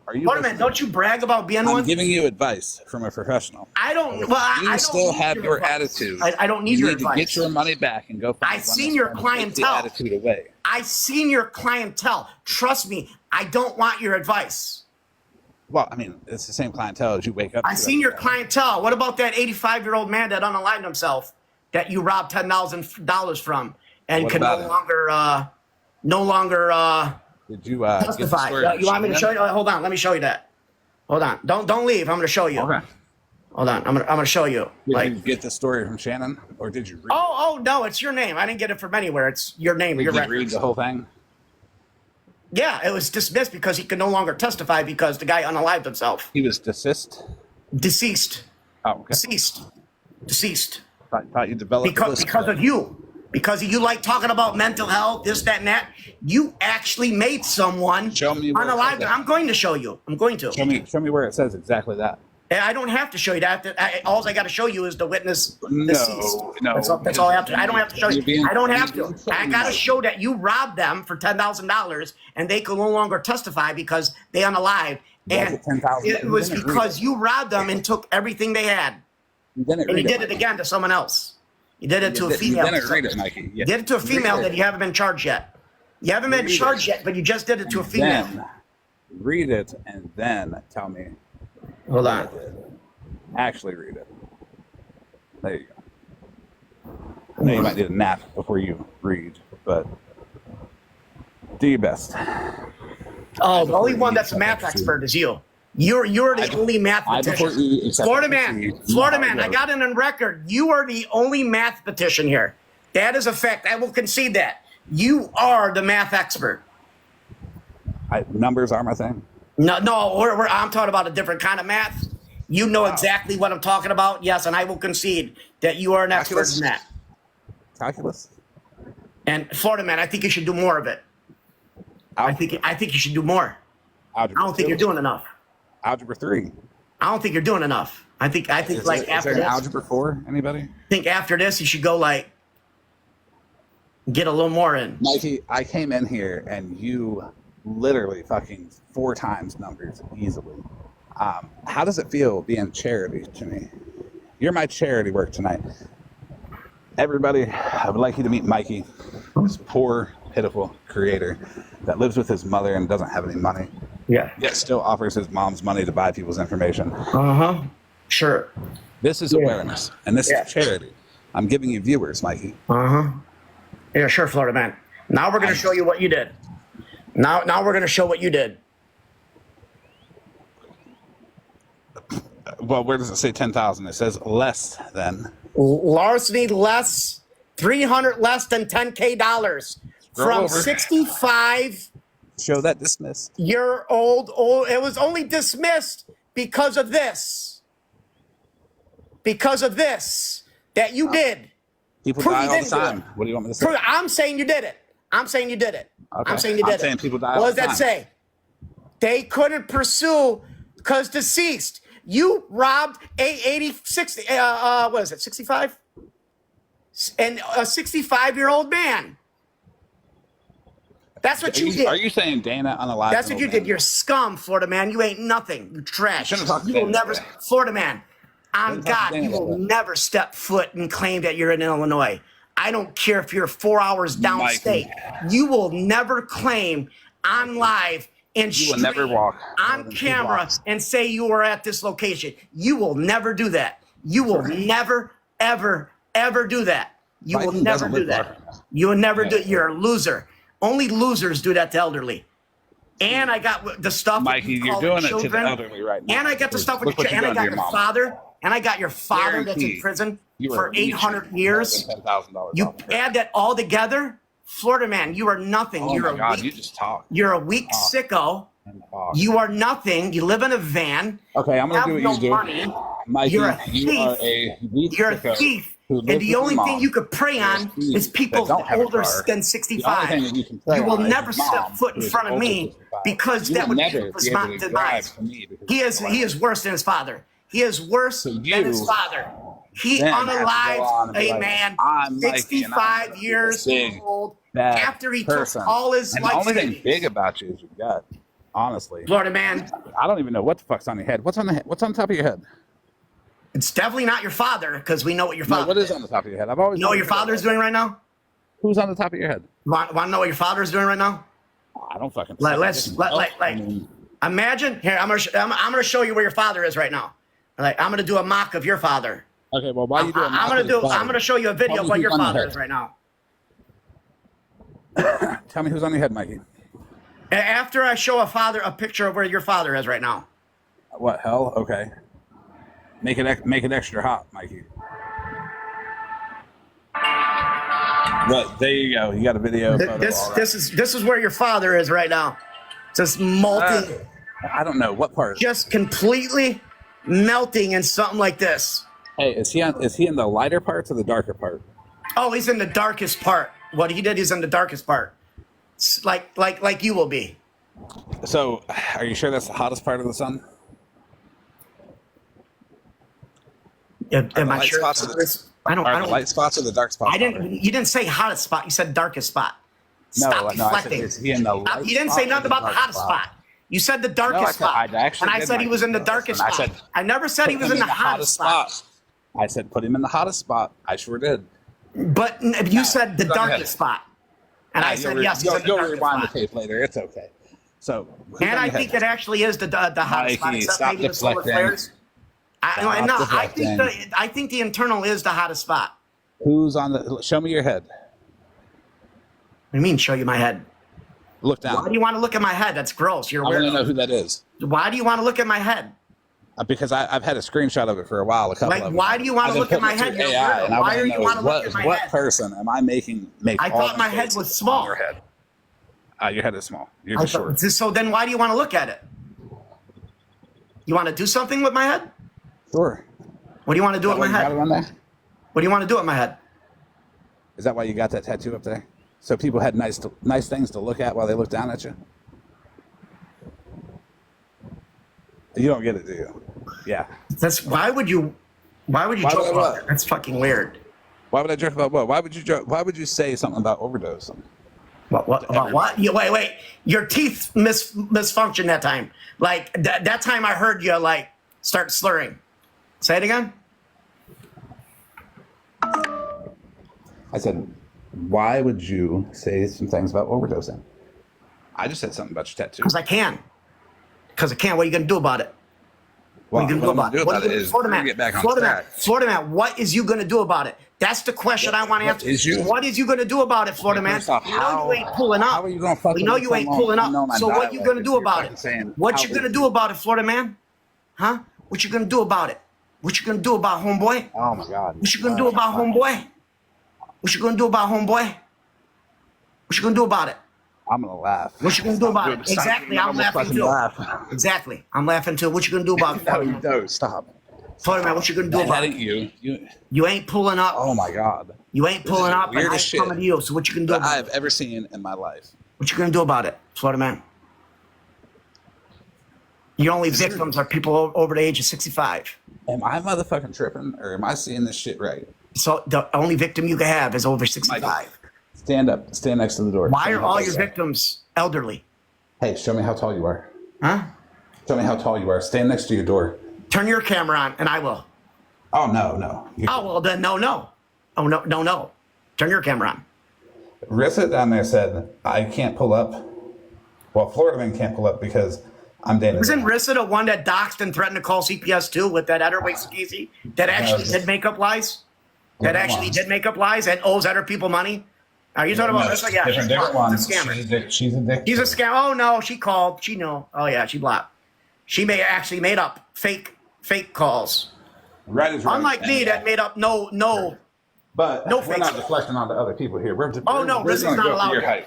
Are you Floridaman, don't you brag about being one? I'm giving you advice from a professional. I don't. Well, You I don't still need have your advice. attitude. I don't need your You need advice. to get your money back and go find I seen your clientele. The attitude away. I seen your clientele. Trust me, I don't want your advice. Well, I mean, it's the same clientele as you wake up. I seen your clientele. What about that 85-year-old man that unalived himself that you robbed $10,000 from and can no longer Did you testify? You want me to show you? Hold on, let me show you that. Hold on, don't leave. I'm going to show you. Okay. Hold on, I'm gonna show you. Did you get the story from Shannon, or did you read? Oh no, it's your name. I didn't get it from anywhere. It's your name. Did you read the whole thing? Yeah, it was dismissed because he could no longer testify because the guy unalived himself. He was deceased. Oh, okay. Deceased. Thought you developed because of you. Because you like talking about mental health, this, that, and that. You actually made someone unalived. I'm going to show you. I'm going to. Show me where it says exactly that. And I don't have to show you that. All I got to show you is the witness deceased. No. That's all I have to. I don't have to show you. I don't have to. I got to show that you robbed them for $10,000 and they could no longer testify because they unalived. And it was because you robbed them and took everything they had. And you did it again to someone else. You did it to a female. You didn't read it, Mikey. You did it to a female that you haven't been charged yet. You haven't been charged yet, but you just did it to a female. Then read it and then tell me. Hold on. Actually read it. There you go. I know you might need a nap before you read, but do your best. Oh, the only one that's a math expert is you. You're the only mathematician. Floridaman, I got it on record. You are the only mathematician here. That is a fact. I will concede that. You are the math expert. Numbers are my thing. No, I'm talking about a different kind of math. You know exactly what I'm talking about. Yes, and I will concede that you are an expert in that. Calculus. And Floridaman, I think you should do more of it. I think you should do more. I don't think you're doing enough. Algebra 3. I don't think you're doing enough. I think like after this. Algebra 4? Anybody? I think after this you should go like get a little more in. Mikey, I came in here and you literally fucking 4 times numbers easily. How does it feel being charity to me? You're my charity work tonight. Everybody, I would like you to meet Mikey, this poor, pitiful creator that lives with his mother and doesn't have any money. Yeah. Yet still offers his mom's money to buy people's information. Sure. This is awareness, and this is charity. I'm giving you viewers, Mikey. Yeah, sure, Floridaman. Now we're going to show you what you did. Now we're going to show what you did. Well, where does it say 10,000? It says less than. Larceny less, 300 less than $10K from 65. Show that dismissed. Year old. It was only dismissed because of this. Because of this that you did. People die all the time. What do you want me to say? I'm saying you did it. I'm saying you did it. Okay. I'm saying you did I'm saying people die all all the the time. What does that say? They couldn't pursue because deceased. You robbed a 86. What is it? 65? And a 65-year-old man. That's what you did. Are you saying Dana unalived? That's what you did. You're scum, Floridaman. You ain't nothing. You trash. You will never, Floridaman. On God, you will never step foot and claim that you're in Illinois. I don't care if you're 4 hours downstate. You will never claim on live and you will never walk on camera and say you were at this location. You will never do that. You will never, ever, ever do that. You will never do that. You will never do it. You're a loser. Only losers do that to elderly. And I got the stuff. Mikey, you're doing it to the elderly right now. And I got the stuff with your, and I got your father. And I got your father that's in prison for 800 years. You add that all together, Floridaman, you are nothing. Oh my God, you just talk. You're a weak sicko. You are nothing. You live in a van. Okay, I'm gonna do what you do. Money. Mikey, you're a thief. You're a thief. And the only thing you could prey on is people older than 65. You will never step foot in front of me because that would be his demise. He is worse than his father. He is worse than his father. He unalived a man 65 years old after he took all his life. And the only thing big about you is your gut. honestly. Florida man. I don't even know what the fuck's on your head. What's on the head? What's on top of your head? It's definitely not your father, because we know what your father. No, what is on the top of your head? I've always. You know what your father's doing right now? Who's on the top of your head? Want to know what your father's doing right now? I don't fucking. Imagine here. I'm gonna show you where your father is right now. Like, I'm gonna do a mock of your father. Okay, well, why are you doing? I'm gonna show you a video of what your father is right now. Tell me who's on your head, Mikey. After I show a picture of where your father is right now. What hell? Okay. Make it extra hot, Mikey. But there you go. You got a video. This is where your father is right now. Just molting. I don't know what part. Just completely melting in something like this. Hey, is he in the lighter parts or the darker part? Oh, he's in the darkest part. What he did is in the darkest part. It's like you will be. So, are you sure that's the hottest part of the sun? Am I sure? I don't. Light spots or the dark spots? You didn't say hottest spot. You said darkest spot. Stop deflecting. Is he in the light you didn't say nothing about the hottest spot. You said the darkest spot. And I said he was in the darkest spot. I never said he was in the hottest spot. I said put him in the hottest spot. I sure did. But you said the darkest spot. And I said yes. You'll rewind the tape later. It's okay. So. And I think it actually is the hottest spot. Except maybe the solar flares. I think the internal is the hottest spot. Who's on the? Show me your head. What do you mean? Show you my head? Look down. Why do you want to look at my head? That's gross. You're weird. I want to know who that is. Why do you want to look at my head? Because I've had a screenshot of it for a while. Why do you want to look at my head? Why are you want to look at my head? What person am I making? I thought my head was small. Your head. Your head is small. You're just short. So then, why do you want to look at it? You want to do something with my head? Sure. What do you want to do with my head? What do you want to do with my head? Is that why you got that tattoo up there? So people had nice things to look at while they looked down at you? You don't get it, do you? Yeah. Why would you joke about that? That's fucking weird. Why would I joke about what? Why would you say something about overdose? What? About what? Wait. Your teeth misfunctioned that time. Like that time I heard you start slurring. Say it again. I said, why would you say some things about overdosing? I just said something about your tattoo. Because I can. What are you going to do about it? What are you going to do about it? Florida man, what is you going to do about it? That's the question I want to ask. What is you going to do about it, Florida man? We know you ain't pulling up. How are you going to fuck? We know you ain't pulling up. So what you going to do about it? What you going to do about it, Florida man? Huh? What you going to do about it? What you going to do about homeboy? Oh my God. What you going to do about homeboy? What you going to do about homeboy? What you going to do about it? I'm going to laugh. What you going to do about it? Exactly. I'm laughing too. Exactly. I'm laughing too. What you going to do about it? No, stop. Florida man, what you going to do about it? You ain't pulling up. Oh my God. You ain't pulling up. And I'm coming to you. So what you going to do about it? I've ever seen in my life. What you going to do about it, Florida man? Your only victims are people over the age of 65. Am I motherfucking tripping, or am I seeing this shit right? So the only victim you can have is over 65. Mike, stand up. Stand next to the door. Why are all your victims elderly? Hey, show me how tall you are. Huh? Show me how tall you are. Stand next to your door. Turn your camera on, and I will. Oh, no. Oh, well, then no. Oh, no. Turn your camera on. Rissa down there said, I can't pull up. Well, Floridaman can't pull up because I'm dating. Isn't Rissa the one that doxed and threatened to call CPS too with that Etterweight Skeezy that actually did make up lies? That actually did make up lies and owes other people money? Are you talking about Rissa? Yeah, different one. She's a scammer. She's a dick. He's a scam. Oh, no, she called. She knew. Oh, yeah, she blocked. She actually made up fake calls. Right is right. Unlike me that made up no. But we're not deflecting onto other people here. Rissa's not allowed here.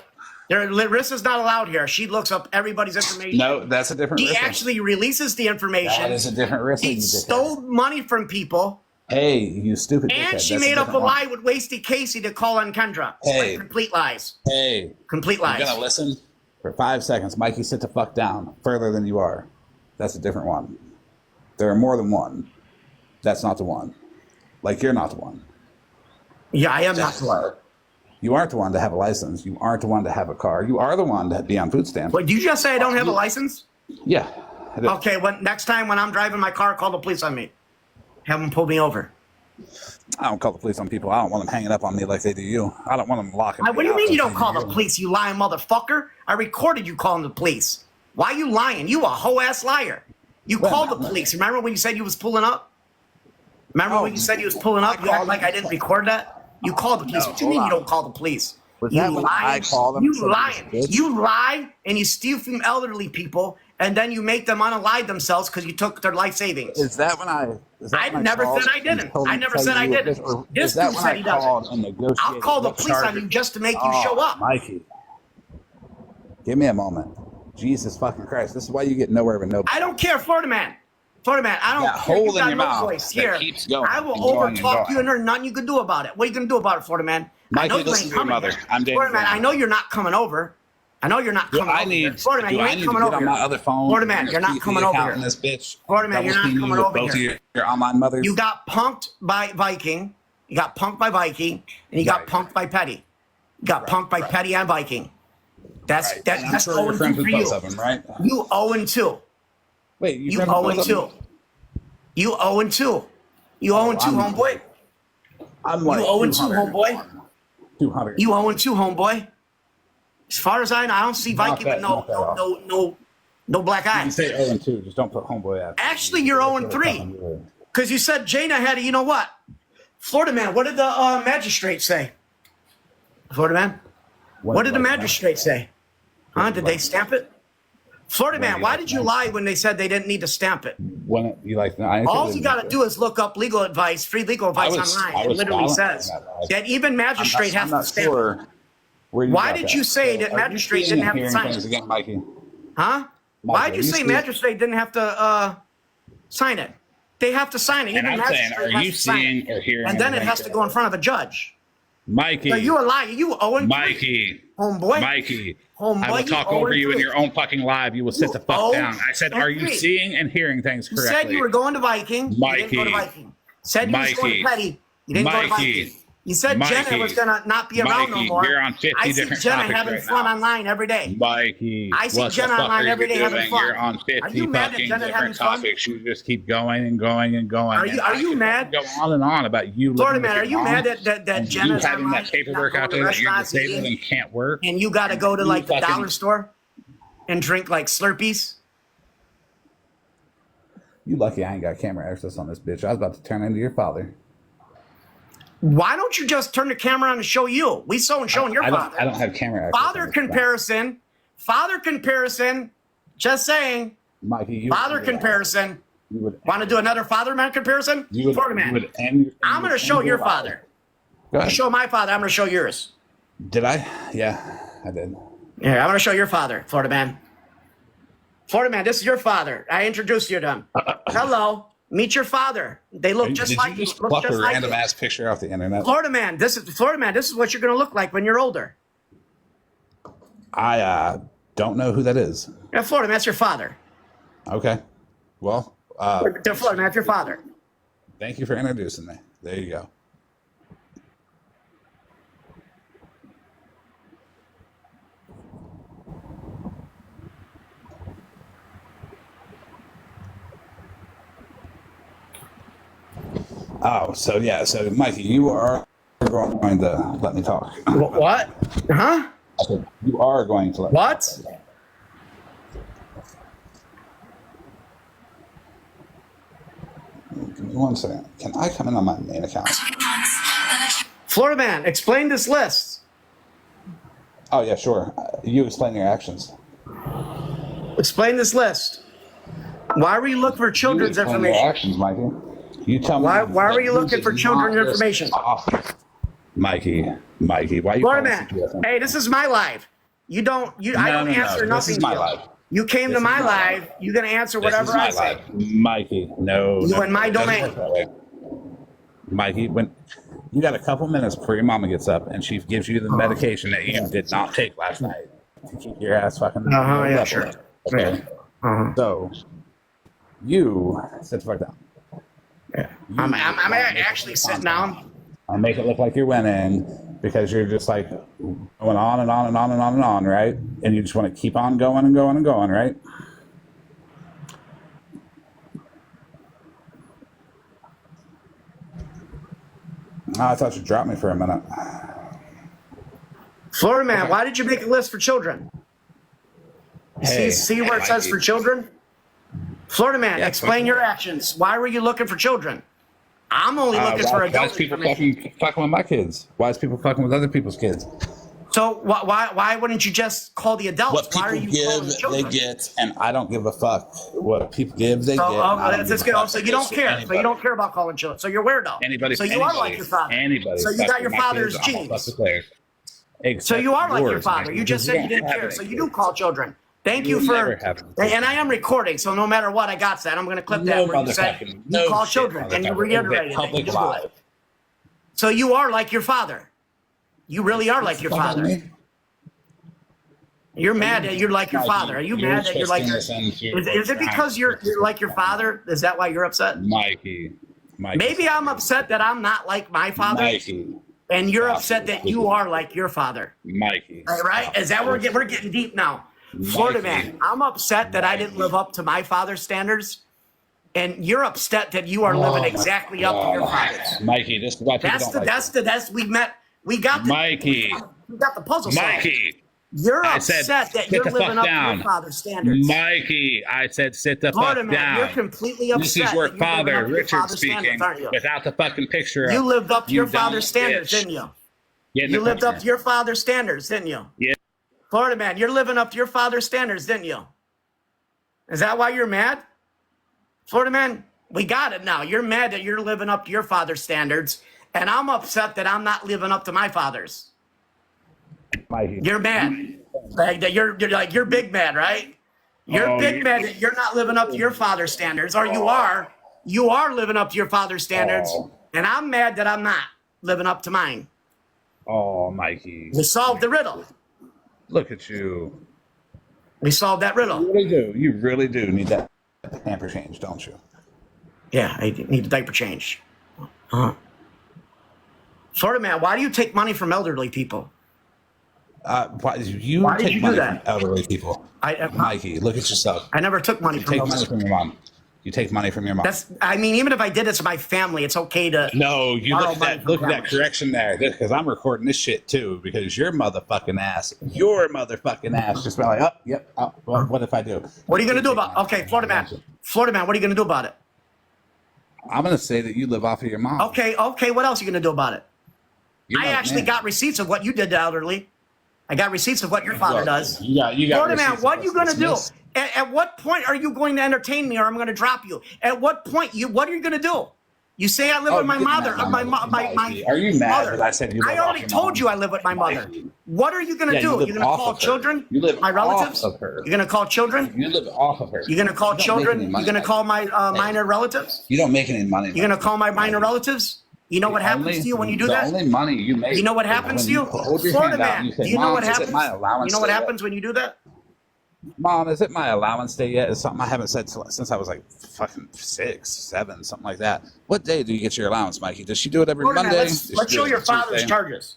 Rissa's not allowed here. She looks up everybody's information. No, that's a different Rissa. He actually releases the information. That is a different Rissa. He stole money from people. Hey, you stupid And dickhead. she made up a lie with Wasty Casey to call on Kendra. Hey. Complete lies. Hey. Complete lies. You're going to listen? For 5 seconds, Mikey, sit the fuck down. Further than you are. That's a different one. There are more than one. That's not the one. Like, you're not the one. Yeah, I am not the one. You aren't the one to have a license. You aren't the one to have a car. You are the one to be on food stamps. Wait, did you just say I don't have a license? Yeah. Okay, next time when I'm driving my car, call the police on me. Have them pull me over. I don't call the police on people. I don't want them hanging up on me like they do you. I don't want them locking me. What do you mean you don't call the police, you lying motherfucker? I recorded you calling the police. Why are you lying? You a hoe-ass liar. You called the police. Remember when you said you was pulling up? Remember when you said you was pulling up? You act like I didn't record that? You called the police. What do you mean you don't call the police? You lying. You lie and you steal from elderly people and then you make them unalive themselves because you took their life savings. Is that when I never said I didn't. I never said I didn't. This dude said he doesn't. I'll call the police on you just to make you show up. Mikey, give me a moment. Jesus fucking Christ. This is why you get nowhere with nobody. I don't care, Floridaman. Floridaman, I don't care. You got no voice here. I will overtalk you and there's nothing you can do about it. What are you going to do about it, Floridaman? Mikey, listen to your mother. I'm David. Floridaman, I know you're not coming over. I know you're not coming over here. Floridaman, you ain't coming over here. My other phone. Floridaman, you're not coming over here. This bitch. Floridaman, you're not coming over here. Your online mothers. You got punked by Viking. You got punked by Viking, and you got punked by Petty. You got punked by Petty and Viking. That's 0-2 for you. Right? You 0-2. Wait, you 0-2. You 0-2. You 0-2, homeboy. I'm like you 0-2, homeboy. 200. You 0-2, homeboy. As far as I know, I don't see Viking with no black eyes. You say 0-2, just don't put homeboy out. Actually, you're 0-3. Because you said Jaina had it. You know what? Floridaman, what did the magistrate say? Floridaman? What did the magistrate say? Huh? Did they stamp it? Floridaman, why did you lie when they said they didn't need to stamp it? All you got to do is look up legal advice, free legal advice online. It literally says that even magistrate has to stamp it. Why did you say that magistrate didn't have to sign it? Huh? Why did you say magistrate didn't have to sign it? They have to sign it. And I'm saying, are you seeing or hearing? And then it has to go in front of a judge. Mikey. So you a liar. You 0-3. Mikey. Homeboy. Mikey. Homeboy. I will talk over you in your own fucking live. You will sit the fuck down. I said, are you seeing and hearing things correctly? You said you were going to Viking. Mikey. You didn't go to Viking. Said you was going to Petty. You didn't go to Viking. You said Jenna was going to not be around no more. You're on 50 I see different Jenna topics having right fun now. online every day. Mikey, I see Jenna online every day having fun. You're on 50 are you mad fucking that different topics. You just keep going and going and going. Are you mad? Go on and on about you. Floridaman, are you mad that Jenna's having that paperwork out there that you're disabled and can't work? And you got to go to like the dollar store and drink like Slurpees? You lucky I ain't got camera access on this bitch. I was about to turn into your father. Why don't you just turn the camera on and show you? We showing your father. I don't have camera access. Father comparison. Just saying. Mikey, father comparison. Want to do another father-man comparison? Floridaman. I'm going to show your father. You show my father. I'm going to show yours. Did I? Yeah, I did. Yeah, I'm going to show your father, Floridaman. Floridaman, this is your father. I introduced you to him. Hello. Meet your father. They look just like you. Did you just pluck a random ass picture off the internet? Floridaman, this is what you're going to look like when you're older. I don't know who that is. Yeah, Floridaman, that's your father. Okay. Well, Floridaman, that's your father. Thank you for introducing me. There you go. Oh, so yeah. So, Mikey, you are going to let me talk. What? Huh? I said, you are going to let me talk. Give me 1 second. Can I come in on my main account? Floridaman, explain this list. Oh, yeah, sure. You explain your actions. Explain this list. Why were you looking for children's information? Your actions, Mikey. You tell me. Why were you looking for children's information? Mikey, why are you Floridaman, hey, this is my live. I don't answer nothing. This is my live. You came to my live. You're going to answer whatever I say. Mikey, no. You in my domain. Mikey, when you got a couple minutes before your mama gets up and she gives you the medication that you did not take last night to keep your ass fucking. Yeah, sure. Okay. So you sit the fuck down. Yeah. I'm actually sitting down. I make it look like you're winning. because you're just like going on and on and on and on and on, right? And you just want to keep on going and going and going, right? Oh, I thought you dropped me for a minute. Floridaman, why did you make a list for children? Hey, see where it says for children? Floridaman, explain your actions. Why were you looking for children? I'm only looking for adults. Why is people fucking with my kids? Why is people fucking with other people's kids? So why wouldn't you just call the adults? What people give, they get, and I don't give a fuck. What people give, they get. That's good. So you don't care. So you don't care about calling children. So you're weirdo. So you are like your father. So you got your father's genes. So you are like your father. You just said you didn't care. So you do call children. Thank you for, and I am recording, so no matter what, I got that. I'm going to clip that where you said you call children, and you reiterated that you do it. So you are like your father. You really are like your father. You're mad that you're like your father. Are you mad that you're like your? Is it because you're like your father? Is that why you're upset? Mikey. Maybe I'm upset that I'm not like my father. Mikey. And you're upset that you are like your father. Mikey. Right? Is that where we're getting deep now? Floridaman, I'm upset that I didn't live up to my father's standards, and you're upset that you are living exactly up to your father's. Mikey, this is why people don't like we got the puzzle solved. Mikey, you're upset that you're living up to your father's standards. Mikey, I said sit the fuck down. You're completely upset. This is your father, Richard, speaking, without the fucking picture. You lived up to your father's standards, didn't you? You lived up to your father's standards, didn't you? Yeah. Floridaman, you're living up to your father's standards, didn't you? Is that why you're mad? Floridaman, we got it now. You're mad that you're living up to your father's standards, and I'm upset that I'm not living up to my father's. You're mad. Like, you're big mad, right? You're big mad that you're not living up to your father's standards, or you are. You are living up to your father's standards, and I'm mad that I'm not living up to mine. Oh, Mikey. We solved the riddle. Look at you. We solved that riddle. You really do. You really do need that diaper change, don't you? Yeah, I need the diaper change. Floridaman, why do you take money from elderly people? Why did you take money from elderly people? Mikey, look at yourself. I never took money from elderly. Take money from your mom. You take money from your mom. Even if I did it to my family, it's okay to. No, you look at that correction there, because I'm recording this shit too. Because your motherfucking ass just went like, well, what if I do? What are you gonna do about? Okay, Floridaman, what are you gonna do about it? I'm gonna say that you live off of your mom. Okay. What else are you gonna do about it? I actually got receipts of what you did to elderly. I got receipts of what your father does. You got Floridaman, what are you gonna do? At what point are you going to entertain me, or I'm going to drop you? At what point what are you going to do? You say I live with my mother. Are you mad that I said you live I already told you I live with my mother. What are you going to do? You're going to call children? You live my relatives? Off of her. You're going to call children? You live off of her. You're going to call children? You're going to call my minor relatives? You don't make any money. You're going to call my minor relatives? You know what happens to you when you do that? The only money you make. You know what happens to you? Floridaman, do you know what happens? You know what happens when you do that? Mom, is it my allowance day yet? It's something I haven't said since I was like fucking 6, 7, something like that. What day do you get your allowance, Mikey? Does she do it every Monday? Let's show your father's charges.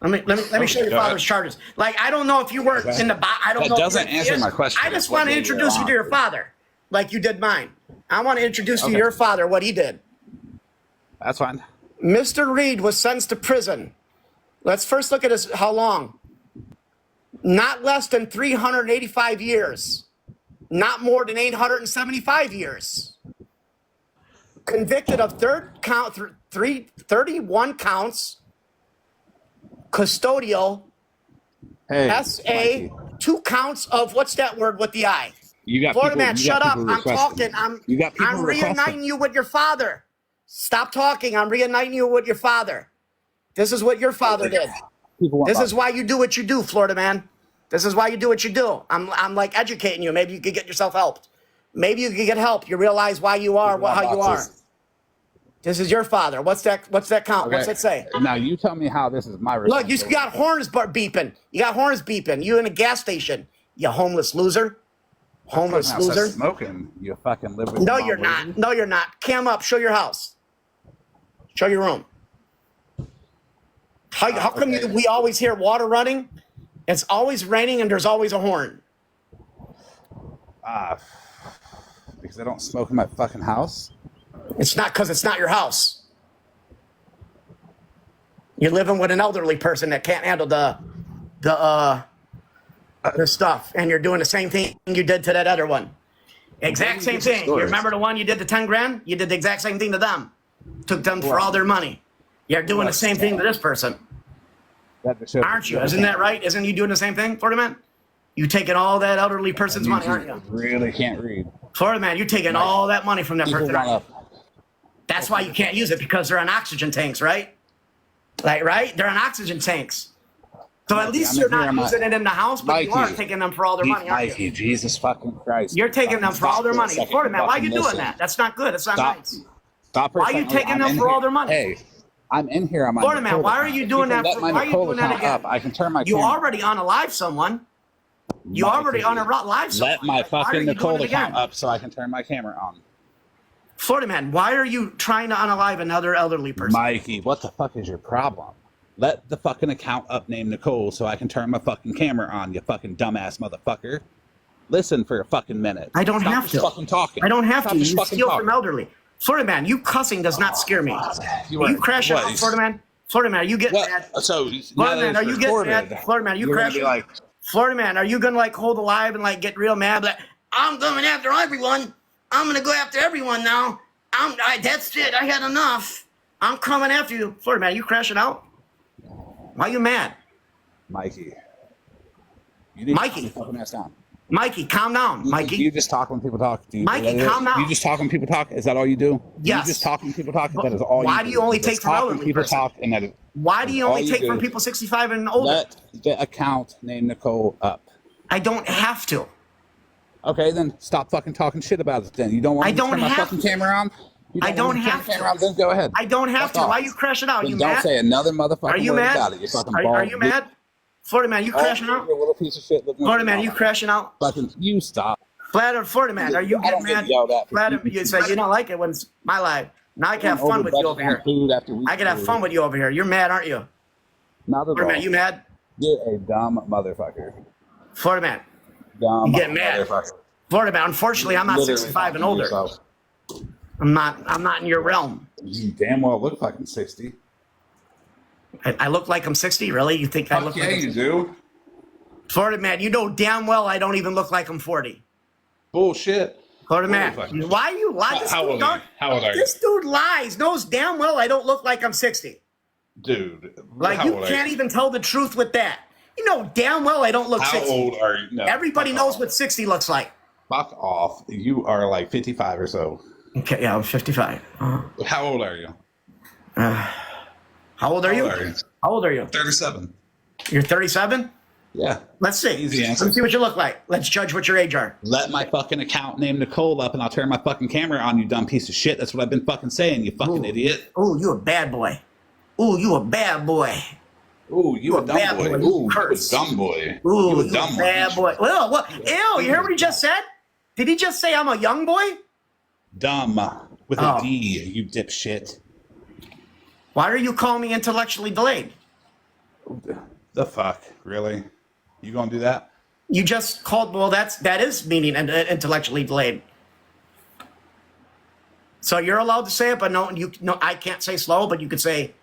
Let me show your father's charges. Like, I don't know if you were in the I don't know. That doesn't answer my question. I just want to introduce you to your father, like you did mine. I want to introduce you to your father, what he did. That's fine. Mr. Reed was sentenced to prison. Let's first look at how long. Not less than 385 years. Not more than 875 years. Convicted of 31 counts. Custodial. SA. 2 counts of, what's that word with the I? Floridaman, shut up. I'm talking. I'm reuniting you with your father. Stop talking. I'm reuniting you with your father. This is what your father did. This is why you do what you do, Floridaman. This is why you do what you do. I'm like educating you. Maybe you could get yourself helped. Maybe you could get help. You realize why you are how you are. This is your father. What's that count? Okay. What's that say? Now you tell me how this is my Look, you got horns beeping. You got horns beeping. You in a gas station. You homeless loser. Homeless loser. Smoking. You fucking live with. No, you're not. No, you're not. Cam up. Show your house. Show your room. How come we always hear water running? It's always raining and there's always a horn. Because I don't smoke in my fucking house. It's not because it's not your house. You're living with an elderly person that can't handle the stuff, and you're doing the same thing you did to that other one. Exact same thing. You remember the one you did the 10 grand? You did the exact same thing to them. Took them for all their money. You're doing the same thing to this person. Aren't you? Isn't that right? Isn't you doing the same thing, Floridaman? You taking all that elderly person's money, aren't you? Really can't read. Floridaman, you're taking all that money from that person. That's why you can't use it, because they're on oxygen tanks, right? Like, right? They're on oxygen tanks. So at least you're not using it in the house, but you are taking them for all their money, aren't you? Jesus fucking Christ. You're taking them for all their money. Floridaman, why are you doing that? That's not good. That's not nice. Stop. Why are you taking them for all their money? Hey, I'm in here. I'm on Floridaman, why are you doing that? Why are you doing that again? I can turn my You already unalive someone. You already unalive someone. Let my fucking Nicole account up so I can turn my camera on. Floridaman, why are you trying to unalive another elderly person? Mikey, what the fuck is your problem? Let the fucking account up named Nicole so I can turn my fucking camera on, you fucking dumbass motherfucker. Listen for a fucking minute. I don't have to. Fucking talking. I don't have to. You steal from elderly. Floridaman, you cussing does not scare me. You crash out, Floridaman. Floridaman, are you getting mad? So, Floridaman, are you getting mad? Floridaman, you crashing? Floridaman, are you gonna like hold alive and like get real mad? Like, I'm going after everyone. I'm gonna go after everyone now. That's it. I had enough. I'm coming after you. Floridaman, are you crashing out? Why are you mad? Mikey. You need to calm your fucking ass down. Mikey, calm down. Mikey. You just talk when people talk. Mikey, calm down. You just talk when people talk? Is that all you do? Yes. You just talk when people talk? That is all you do. Why do you only take from elderly people talk, and that is Why do you only take from people 65 and older? Let the account named Nicole up. I don't have to. Okay, then stop fucking talking shit about it then. You don't want me to turn my fucking camera on? I don't have to. Then go ahead. I don't have to. Why are you crashing out? Are you mad? Don't say another motherfucking word about it. You fucking are you mad? Floridaman, you crashing out? You're a little piece of shit. Floridaman, you crashing out? Fucking, you stop. Floridaman, are you getting mad? You say you don't like it when it's my life. Now I can have fun with you over here. I can have fun with you over here. You're mad, aren't you? Not at all. Floridaman, you mad? You're a dumb motherfucker. Floridaman, dumb. You getting mad? Floridaman, unfortunately, I'm not 65 and older. Yourself. I'm not in your realm. You damn well look fucking 60. I look like I'm 60, really? You think I look like you do. Floridaman, you know damn well I don't even look like I'm 40. Bullshit. Floridaman, why you lie? How old are you? This dude lies, knows damn well I don't look like I'm 60. Dude. Like, you can't even tell the truth with that. You know damn well I don't look 60. How old are you? No, everybody knows what 60 looks like. Fuck off. You are like 55 or so. Okay, yeah, I'm 55. How old are you? How old are you? How old are you? 37. You're 37? Yeah. Let's see. Easy answer. Let's see what you look like. Let's judge what your age are. Let my fucking account named Nicole up and I'll turn my fucking camera on, you dumb piece of shit. That's what I've been fucking saying, you fucking idiot. Ooh, you a bad boy. Ooh, you a bad boy. Ooh, you a dumb boy. Ooh, you a dumb boy. Ooh, you a dumb bad boy. Well, what? Ew, you hear what he just said? Did he just say I'm a young boy? Dumb. With a D, you dipshit. Why are you calling me intellectually delayed? The fuck? Really? You gonna do that? You just called, well, that is meaning intellectually delayed. So you're allowed to say it, but no, I can't say slow, but you could say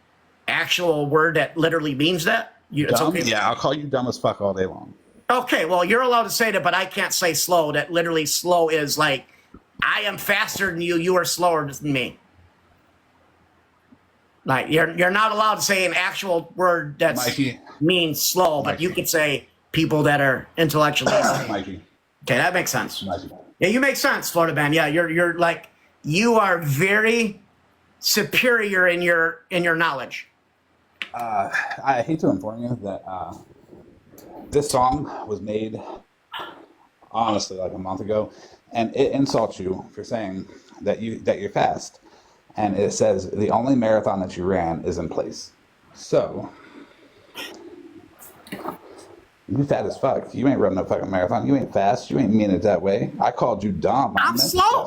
actual word that literally means that. It's okay. Yeah, I'll call you dumb as fuck all day long. Okay, well, you're allowed to say that, but I can't say slow. That literally slow is like, I am faster than you, you are slower than me. Like, you're not allowed to say an actual word that means slow, but you could say people that are intellectually Mikey. Okay, that makes sense. Mikey. Yeah, you make sense, Floridaman. Yeah, you're like, you are very superior in your knowledge. I hate to inform you that this song was made honestly like a month ago, and it insults you for saying that you're fast. And it says the only marathon that you ran is in place. So, you fat as fuck. You ain't running no fucking marathon. You ain't fast. You ain't mean it that way. I called you dumb. I'm slow.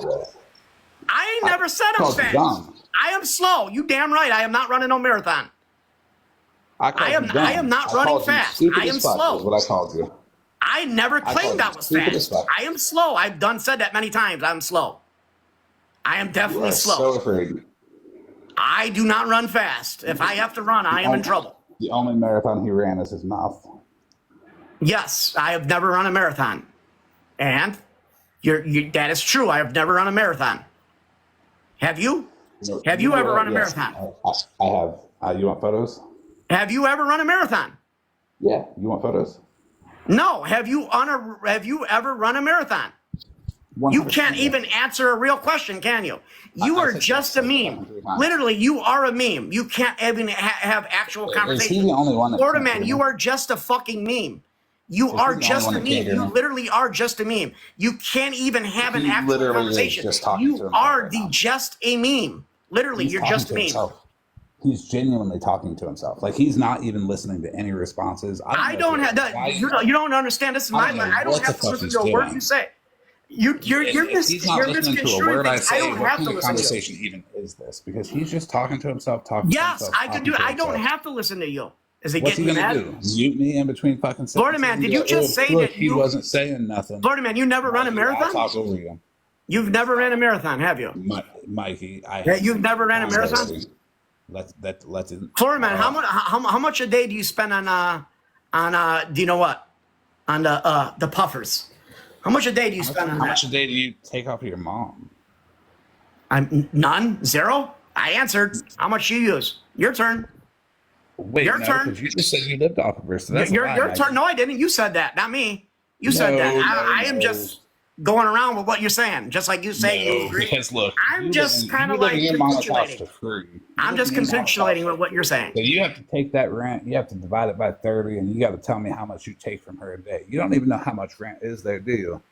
I ain't never said I'm fast. I am slow. You damn right. I am not running no marathon. I am not running fast. I am slow. What I called you. I never claimed I was fast. I am slow. I've said that many times. I'm slow. I am definitely slow. So afraid. I do not run fast. If I have to run, I am in trouble. The only marathon he ran is his mouth. Yes, I have never run a marathon. And that is true. I have never run a marathon. Have you? Have you ever run a marathon? I have. You want photos? Have you ever run a marathon? Yeah. You want photos? No. Have you ever run a marathon? You can't even answer a real question, can you? You are just a meme. Literally, you are a meme. You can't even have actual conversation. Is he the only one? Floridaman, you are just a fucking meme. You are just a meme. You literally are just a meme. You can't even have an actual conversation. You are just a meme. Literally, you're just a meme. He's genuinely talking to himself. Like, he's not even listening to any responses. I don't have that. You don't understand. This is my life. I don't have to listen to a word you say. You're listening to a word I say. I don't have to listen to conversation even is this? Because he's just talking to himself, Yes, I can do it. I don't have to listen to you. Is it What's getting he gonna mad? do? Mute me in between fucking sentences? Floridaman, did you just say that he wasn't saying nothing? Floridaman, you never run a marathon? I'll talk over you. You've never ran a marathon, have you? Mikey, you've never ran a marathon? Let's Floridaman, how much a day do you spend on do you know what? On the puffers. How much a day do you spend on that? How much a day do you take off of your mom? None? Zero? I answered. How much you use? Your turn. Wait, your turn. You just said you lived off of her. So that's your turn. No, I didn't. You said that, not me. You said that. I am just going around with what you're saying, just like you say you agree. Because look, I'm just kind of like capitulating. I'm just capitulating with what you're saying. So you have to take that rent, you have to divide it by 30, and you got to tell me how much you take from her a day. You don't even know how much rent is there, do you?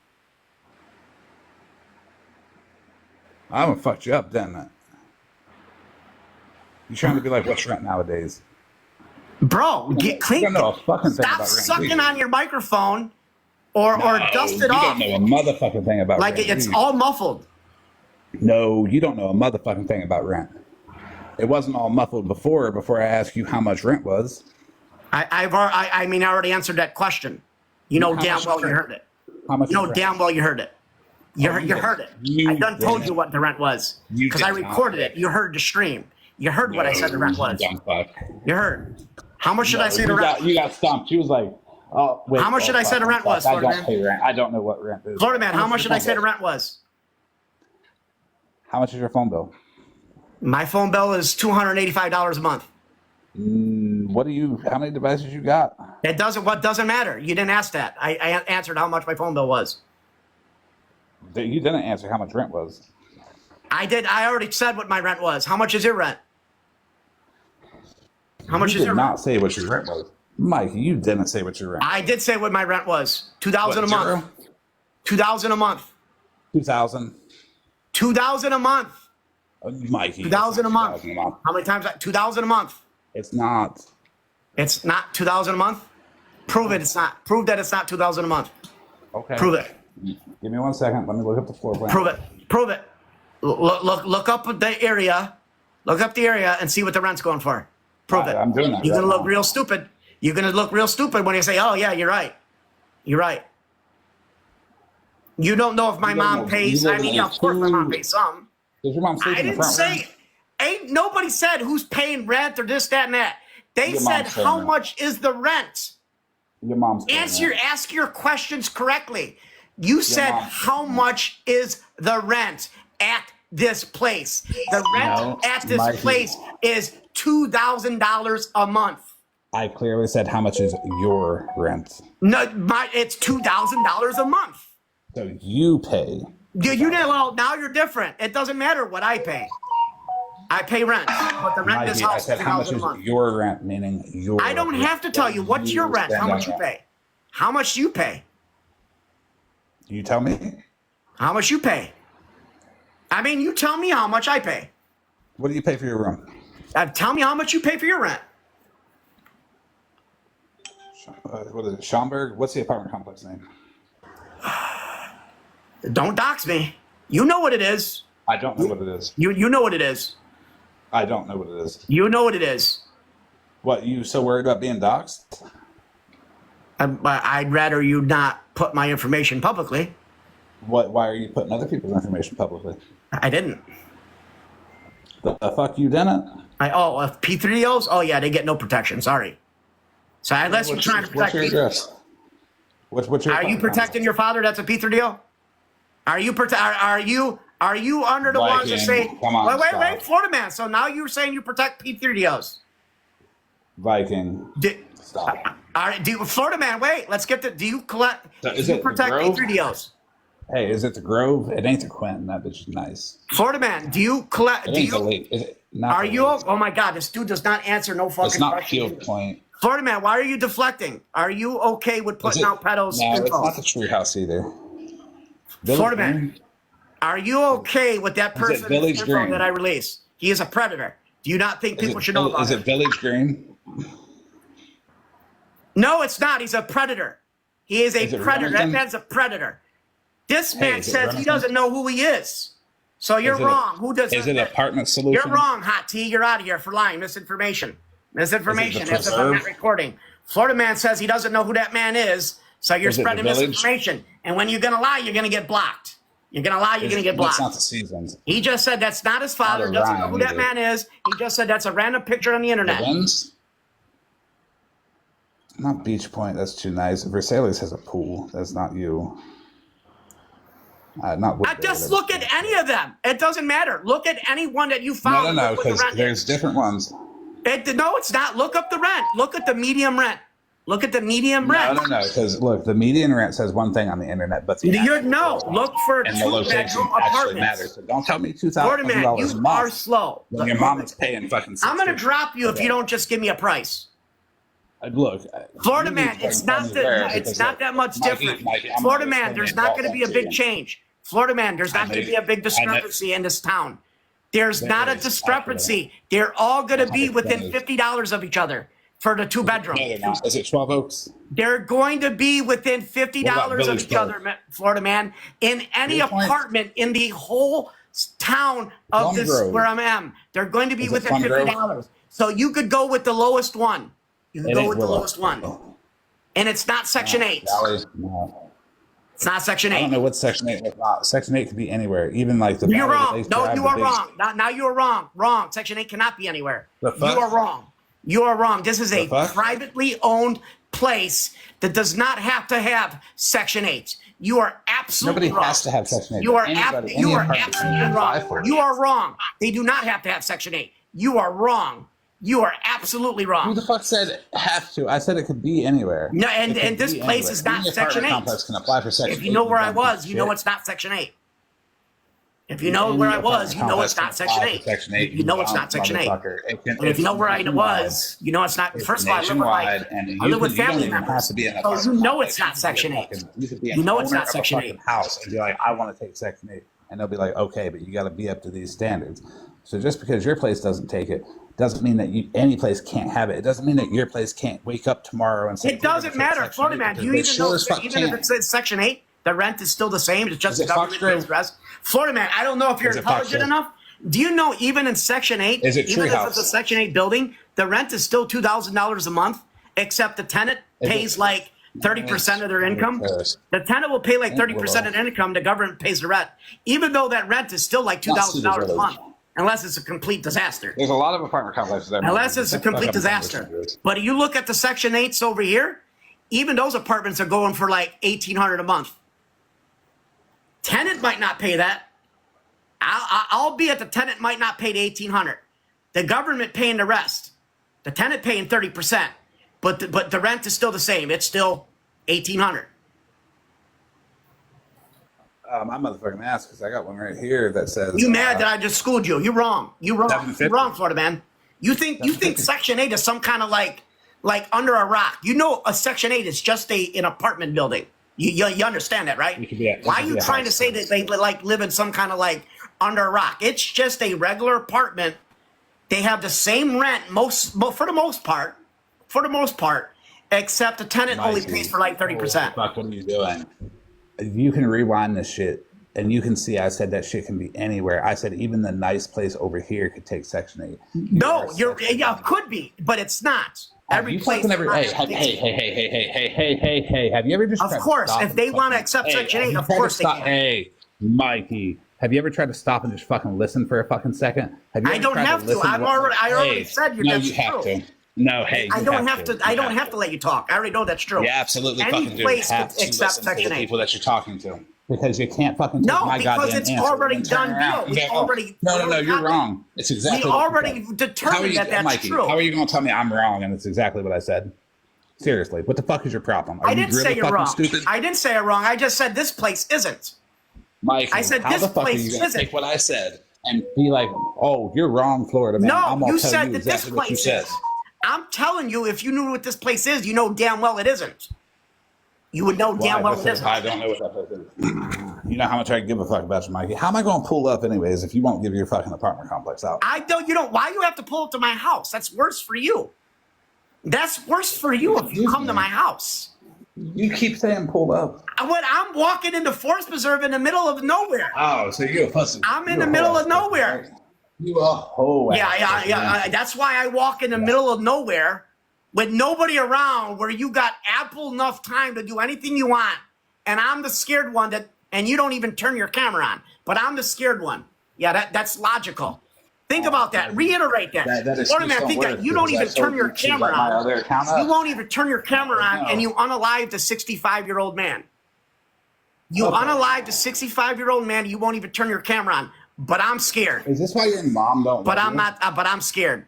I'm gonna fuck you up, didn't I? You trying to be like, what's rent nowadays? Bro, get clean. Stop sucking on your microphone or dust it off. You don't know a motherfucking thing about rent. Like it's all muffled. No, you don't know a motherfucking thing about rent. It wasn't all muffled before I asked you how much rent was. I already answered that question. You know damn well you heard it. How much? You know damn well you heard it. You heard it. I done told you what the rent was because I recorded it. You heard the stream. You heard what I said the rent was. You heard. How much should I say the rent? You got stumped. She was like, "Oh, wait." How much should I say the rent was? I don't pay rent. I don't know what rent is. Floridaman, how much should I say the rent was? How much is your phone bill? My phone bill is $285 a month. How many devices you got? What doesn't matter. You didn't ask that. I answered how much my phone bill was. You didn't answer how much rent was. I did. I already said what my rent was. How much is your rent? How much is your rent? You did not say what your rent was. Mike, you didn't say what your rent was. I did say what my rent was. $2,000 a month. $2,000 a month. 2,000. $2,000 a month. Mikey. $2,000 a month. How many times? $2,000 a month. It's not. It's not $2,000 a month? Prove it. It's not. Prove that it's not $2,000 a month. Okay. Prove it. Give me 1 second. Let me look up the floor plan. Prove it. Prove it. Look up the area. Look up the area and see what the rent's going for. Prove it. I'm doing that. You're gonna look real stupid. You're gonna look real stupid when you say, "Oh yeah, you're right. You're right." You don't know if my mom pays. I mean, of course, my mom pays some. Does your mom sleep in the front room? Ain't nobody said who's paying rent or this, that, and that. They said how much is the rent. Your mom's ask your questions correctly. You said how much is the rent at this place? The rent at this place is $2,000 a month. I clearly said how much is your rent. No, it's $2,000 a month. So you pay. Now you're different. It doesn't matter what I pay. I pay rent, but the rent in this house is $2,000 a month. Your rent, meaning your. I don't have to tell you what's your rent. How much you pay? How much do you pay? You tell me. How much you pay? I mean, you tell me how much I pay. What do you pay for your room? Tell me how much you pay for your rent. What is it? Schaumburg? What's the apartment complex name? Don't dox me. You know what it is. I don't know what it is. You know what it is. I don't know what it is. You know what it is. What, you so worried about being doxxed? I'd rather you not put my information publicly. Why are you putting other people's information publicly? I didn't. The fuck you didn't? P3Os? Oh yeah, they get no protection. Sorry. So unless you're trying to protect what's your address? What's your Are you protecting your father? That's a P3O? Are you under the ones that say wait, Florida man. So now you're saying you protect P3Os. Viking. Stop. Florida man, wait, let's get do you collect do you protect P3Os? Hey, is it the Grove? It ain't the Quentin. That bitch is nice. Florida man, do you collect? Is it not are you? Oh my God, this dude does not answer no fucking questions. It's not Field Point. Florida man, why are you deflecting? Are you okay with putting out pedos? No, it's not the Treehouse either. Florida man, are you okay with that person's info that I release? He is a predator. Do you not think people should know about it? Is it Village Green? No, it's not. He's a predator. He is a predator. That man's a predator. This man says he doesn't know who he is. So you're wrong. Who does? Is it Apartment Solution? You're wrong, Hot T. You're out of here for lying. Misinformation. Misinformation. That's a recording. Florida man says he doesn't know who that man is. So you're spreading misinformation. And when you're going to lie, you're going to get blocked. You're going to lie, you're going to get blocked. That's not the seasons. He just said that's not his father. Doesn't know who that man is. He just said that's a random picture on the internet. Not Beach Point. That's too nice. Versailles has a pool. That's not you. Just look at any of them. It doesn't matter. Look at any one that you found. No, because there's different ones. No, it's not. Look up the rent. Look at the medium rent. Look at the medium rent. No, because look, the median rent says one thing on the internet, but look for and the location actually matters. So don't tell me $2,000 a month. You are slow. When your mom is paying fucking. I'm gonna drop you if you don't just give me a price. Look, Florida man, it's not that much different. Florida man, there's not going to be a big change. Florida man, there's not going to be a big discrepancy in this town. There's not a discrepancy. They're all going to be within $50 of each other for the 2-bedroom. No, they're not. Is it 12 Oaks? They're going to be within $50 of each other, Florida man, in any apartment in the whole town of this where I'm at. They're going to be within $50. So you could go with the lowest one. You can go with the lowest one. And it's not Section 8. It's not Section 8. I don't know what Section 8 is not. Section 8 could be anywhere. Even like the... You're wrong. No, you are wrong. Now you are wrong. Wrong. Section 8 cannot be anywhere. You are wrong. You are wrong. This is a privately owned place that does not have to have Section 8. You are absolutely wrong. Nobody has to have Section 8. You are absolutely wrong. You are wrong. They do not have to have Section 8. You are wrong. You are absolutely wrong. Who the fuck said have to? I said it could be anywhere. No, and this place is not Section 8. Complex can apply for Section 8. If you know where I was, you know it's not Section 8. If you know where I was, you know it's not Section 8. You know it's not Section 8. And if you know where I was, you know it's not. First of all, I live with family members. So you know it's not Section 8. You know it's not Section 8. House and be like, I want to take Section 8. And they'll be like, okay, but you got to be up to these standards. So just because your place doesn't take it, doesn't mean that any place can't have it. It doesn't mean that your place can't wake up tomorrow and say... It doesn't matter. Florida man, do you even know, even if it says Section 8, the rent is still the same? It's just the government pays rest. Florida man, I don't know if you're intelligent enough. Do you know even in Section 8, even if it's a Section 8 building, the rent is still $2,000 a month, except the tenant pays like 30% of their income. The tenant will pay like 30% of their income. The government pays the rent, even though that rent is still like $2,000 a month. Unless it's a complete disaster. There's a lot of apartment complexes there. Unless it's a complete disaster. But you look at the Section 8s over here, even those apartments are going for like $1,800 a month. Tenant might not pay that. Albeit the tenant might not pay the $1,800. The government paying the rest. The tenant paying 30%. But the rent is still the same. It's still $1,800. My motherfucking ass, because I got one right here that says... You mad that I just schooled you? You're wrong. You're wrong. You're wrong, Florida man. You think Section 8 is some kind of like under a rock. You know a Section 8 is just an apartment building. You understand that, right? Why are you trying to say that they like live in some kind of like under a rock? It's just a regular apartment. They have the same rent for the most part, except the tenant only pays for like 30%. Fuck, what are you doing? You can rewind this shit And you can see I said that shit can be anywhere. I said even the nice place over here could take Section 8. No, it could be, but it's not. Every place. Hey, have you ever just? Of course, if they want to accept Section 8, of course they can. Hey, Mikey, have you ever tried to stop and just fucking listen for a fucking second? I don't have to. I already said no, you have to. No, hey, I don't have to. I don't have to let you talk. I already know that's true. You absolutely fucking do. Any place except Section 8. People that you're talking to. Because you can't fucking take my goddamn because it's already done deal. We already No, you're wrong. It's exactly. We already determined that that's Mikey, true. How are you going to tell me I'm wrong and it's exactly what I said? Seriously, what the fuck is your problem? I didn't say you're wrong. Stupid? I didn't say you're wrong. I just said this place isn't. Mikey, I said this place isn't. Take what I said and be like, oh, you're wrong, Florida man. No, you said that this place is. I'm telling you, if you knew what this place is, you know damn well it isn't. You would know damn well it isn't. I don't know what that place is. You know how much I give a fuck about you, Mikey. How am I going to pull up anyways if you won't give your fucking apartment complex out? I don't. You know why you have to pull up to my house? That's worse for you. That's worse for you if you come to my house. You keep saying pull up. I'm walking into Forest Preserve in the middle of nowhere. Oh, so you're a pussy. I'm in the middle of nowhere. You a hoe. Yeah. That's why I walk in the middle of nowhere. With nobody around where you got ample enough time to do anything you want. And I'm the scared one and you don't even turn your camera on. But I'm the scared one. Yeah, that's logical. Think about that. Reiterate that. Floridaman, think that you don't even turn your camera on. You won't even turn your camera on and you unalived a 65-year-old man. You unalived a 65-year-old man, you won't even turn your camera on. But I'm scared. Is this why your mom don't But I'm not, but I'm scared.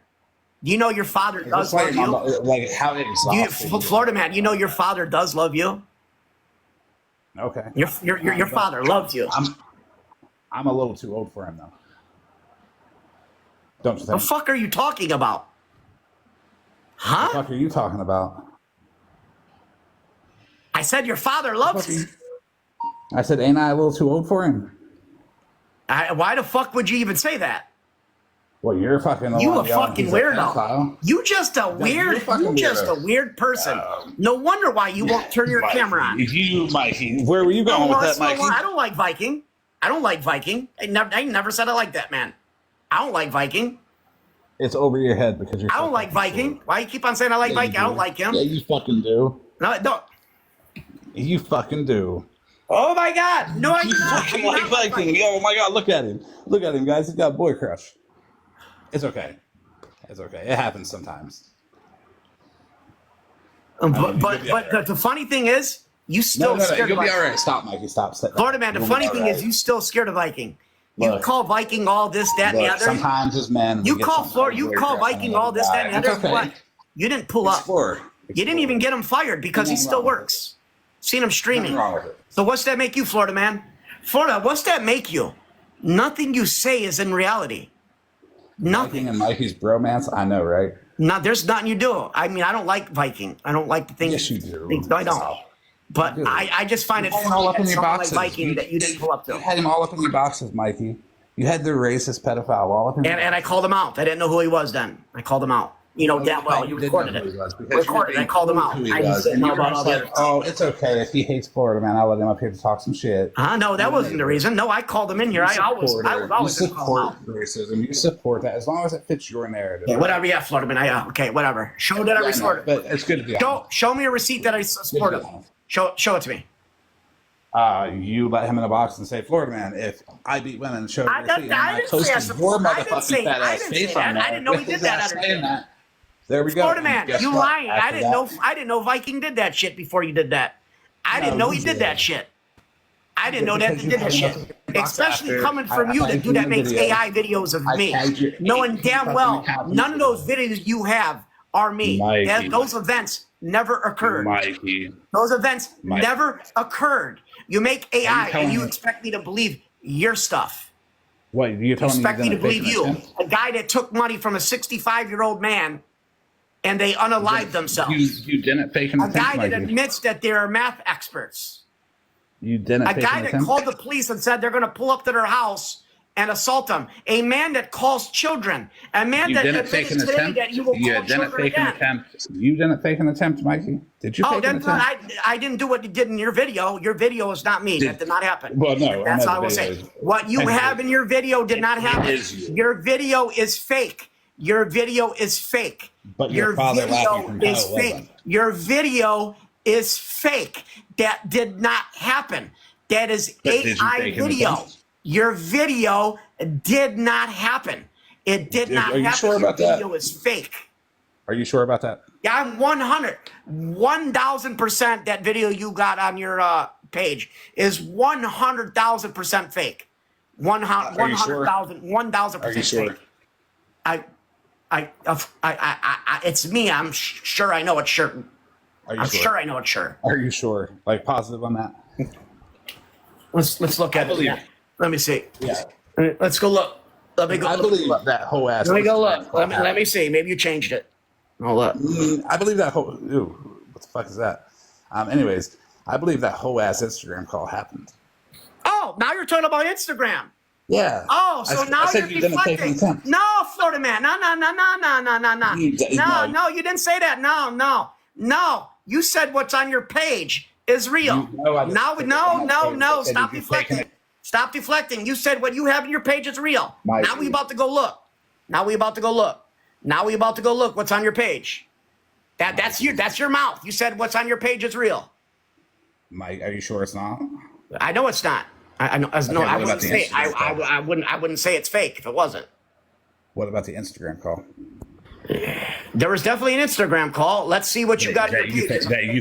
You know your father does love you. Like how exhausting. Florida man, you know your father does love you. Okay. Your father loves you. I'm a little too old for him though. Don't you think? The fuck are you talking about? Huh? What the fuck are you talking about? I said your father loves you. I said, ain't I a little too old for him? Why the fuck would you even say that? Well, you're fucking. You a fucking weirdo. You just a weird. You just a weird person. No wonder why you won't turn your camera on. You, Mikey, where were you going with that, Mikey? I don't like Viking. I don't like Viking. I never said I like that man. I don't like Viking. It's over your head because you're. I don't like Viking. Short. Why you keep on saying I like Viking? I don't like him. Yeah, you fucking do. No, don't. You fucking do. Oh my God! No, I do not. Fucking like Viking. Oh my God! Look at him. Look at him, guys. He's got a boy crush. It's okay. It's okay. It happens sometimes. But the funny thing is, you still scared. You'll be all right. Stop, Mikey. Stop. Floridaman, the funny thing is, you still scared of Viking. You call Viking all this, that, and the other. Sometimes as men, you call Viking all this, that, and the other. What? You didn't pull up. You didn't even get him fired because he still works. Seen him streaming. So what's that make you, Floridaman? Florida, what's that make you? Nothing you say is in reality. Nothing. Viking and Mikey's bromance, I know, right? No, there's nothing you do. I mean, I don't like Viking. I don't like the things. Yes, you do. No, I don't. But I just find it funny all up in that your boxes. Like Viking that you didn't pull up to. You had him all up in your boxes, Mikey. You had the racist pedophile all up in your boxes. And I called him out. I didn't know who he was then. I called him out. You know damn well. You recorded it. I called him out. I just didn't know about all that. Oh, it's okay. If he hates Florida, man, I'll let him up here to talk some shit. No, that wasn't the reason. No, I called him in here. I was always support racism. You support that as long as it fits your narrative. Yeah, whatever. Yeah, Florida man. Okay, whatever. Show that I support it. But it's good to be honest. Show me a receipt that I support it. Show it to me. You let him in a box and say, Florida man, if I beat women, show me a receipt. I didn't say I support. I didn't say that. I didn't know he did that. There we go. Florida man, you lying. I didn't know Viking did that shit before you did that. I didn't know he did that shit. I didn't know that he did that shit. Especially coming from you, the dude that makes AI videos of me. Knowing damn well none of those videos you have are me. Those events never occurred. Those events never occurred. You make AI and you expect me to believe your stuff. What, you're telling me? Expect me to believe you. A guy that took money from a 65-year-old man and they unalived themselves. You didn't fake an attempt, a guy that admits that they're math experts. You didn't. A guy that called the police and said they're going to pull up to their house and assault them. A man that calls children. A man that admitted today that he will call children again. You didn't fake an attempt, Mikey. Did you fake an attempt? I didn't do what you did in your video. Your video is not me. That did not happen. Well, no. That's all I will say. What you have in your video did not happen. Your video is fake. Your video is fake. But your video is fake. Your video is fake. That did not happen. That is AI video. Your video did not happen. It did not happen. Are you sure about that? Your video is fake. Are you sure about that? Yeah, I'm 1,000% that video you got on your page is 100,000% fake. 100,000, 1,000% fake. It's me. I'm sure I know it's sure. I'm sure I know it's sure. Are you sure? Like positive on that? Let's look at it. Let me see. Yeah. Let's go look. Let me go. I believe that whole ass. Let me go look. Let me see. Maybe you changed it. Hold up. I believe that whole. Ooh, what the fuck is that? Anyways, I believe that whole ass Instagram call happened. Oh, now you're talking about Instagram. Yeah. Oh, so now you're deflecting. No, Floridaman. No, you didn't say that. No. You said what's on your page is real. No. Stop deflecting. Stop deflecting. You said what you have in your page is real. Now we about to go look. What's on your page. That's your mouth. You said what's on your page is real. Mike, are you sure it's not? I know it's not. I wouldn't say it's fake if it wasn't. What about the Instagram call? There was definitely an Instagram call. Let's see what you got. That you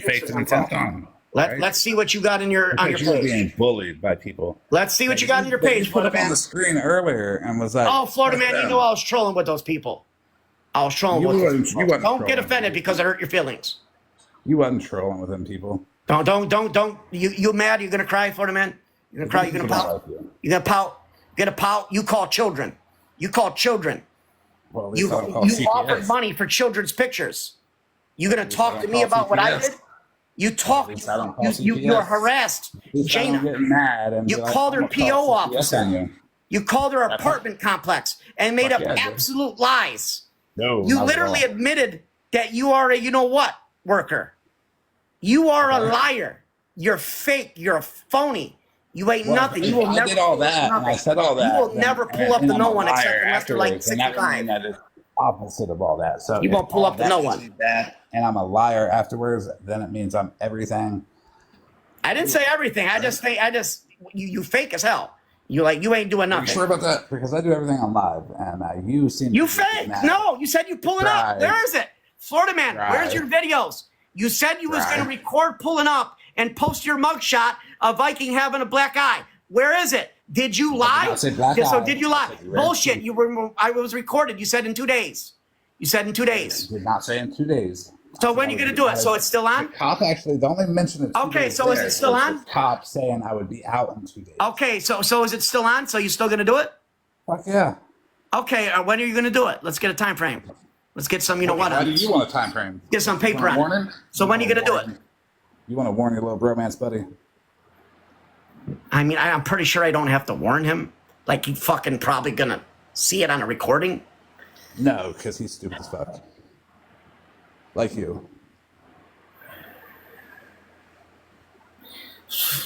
faked an attempt on. Let's see what you got in your on your page. You're being bullied by people. Let's see what you got in your page. You put up on the screen earlier and was like, "Oh, Floridaman, you know I was trolling with those people. I was trolling with those people. Don't get offended because it hurt your feelings. You wasn't trolling with them people. Don't. You mad? You gonna cry, Floridaman? You gonna cry? You gonna pout? You gonna pout? You gonna pout? You call children. Well, you offered money for children's pictures. You gonna talk to me about what I did? You talked. You were harassed. Jana. You called her PO officer. You called her apartment complex and made up absolute lies. No. You literally admitted that you are a you-know-what worker. You are a liar. You're fake. You're a phony. You ain't nothing. You will never. I did all that. And I said all that. You will never pull up to no one except unless they're like 65. That is opposite of all that. So you won't pull up to no one. And I'm a liar afterwards. Then it means I'm everything. I didn't say everything. I just you fake as hell. You ain't doing nothing. Are you sure about that? Because I do everything on live, and you seem you fake. No, you said you pull it up. Where is it, Floridaman? Where's your videos? You said you was going to record pulling up and post your mugshot of Viking having a black eye. Where is it? Did you lie? So did you lie? Bullshit. I was recorded. You said in 2 days. You said in 2 days. I did not say in 2 days. So when are you going to do it? So it's still on? The cop actually, the only mention of 2 days. Okay, so is it still on? The cop saying I would be out in 2 days. Okay, so is it still on? So you still going to do it? Fuck yeah. Okay, when are you going to do it? Let's get a time frame. Let's get some, what? Why do you want a time frame? Get some paper on it. So when are you going to do it? You want to warn your little bromance buddy? I mean, I'm pretty sure I don't have to warn him. Like, he fucking probably going to see it on a recording. No, because he's stupid as fuck. Like you.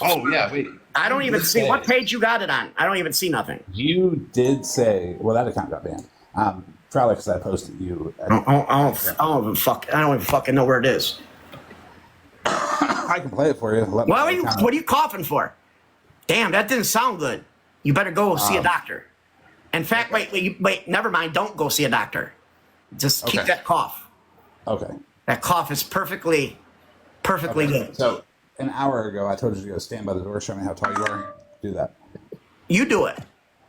Oh, yeah, wait. I don't even see what page you got it on. I don't even see nothing. You did say, well, that account got banned. Probably because I posted you. I don't even fucking know where it is. I can play it for you. What are you coughing for? Damn, that didn't sound good. You better go see a doctor. In fact, wait, never mind. Don't go see a doctor. Just keep that cough. Okay. That cough is perfectly good. So, an hour ago, I told you to go stand by the door, show me how tall you are. Do that. You do it.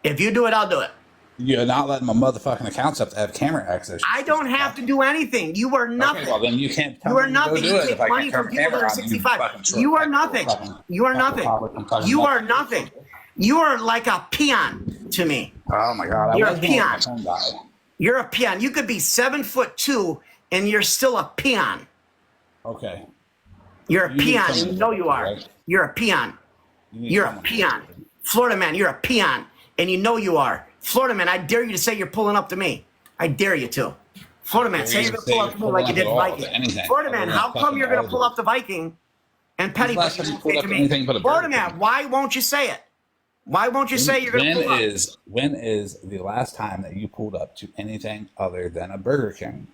If you do it, I'll do it. You're not letting my motherfucking accounts up to have camera access. I don't have to do anything. You are nothing. Okay, well, then you can't tell me. You are to nothing. Go You take money from people that are 65. You are nothing. You are nothing. You are nothing. You are like a peon to me. Oh my God. You're a peon. You're a peon. You could be 7'2" and you're still a peon. Okay. You're a peon. You know you are. You're a peon. You're a peon. Floridaman, you're a peon. and you know you are. Floridaman, I dare you to say you're pulling up to me. I dare you to. Floridaman, say you're going to pull up to me like you did Viking. Floridaman, how come you're going to pull up the Viking and Petty but you won't say it to me? Floridaman, why won't you say it? Why won't you say you're going to pull up? When is the last time that you pulled up to anything other than a Burger King?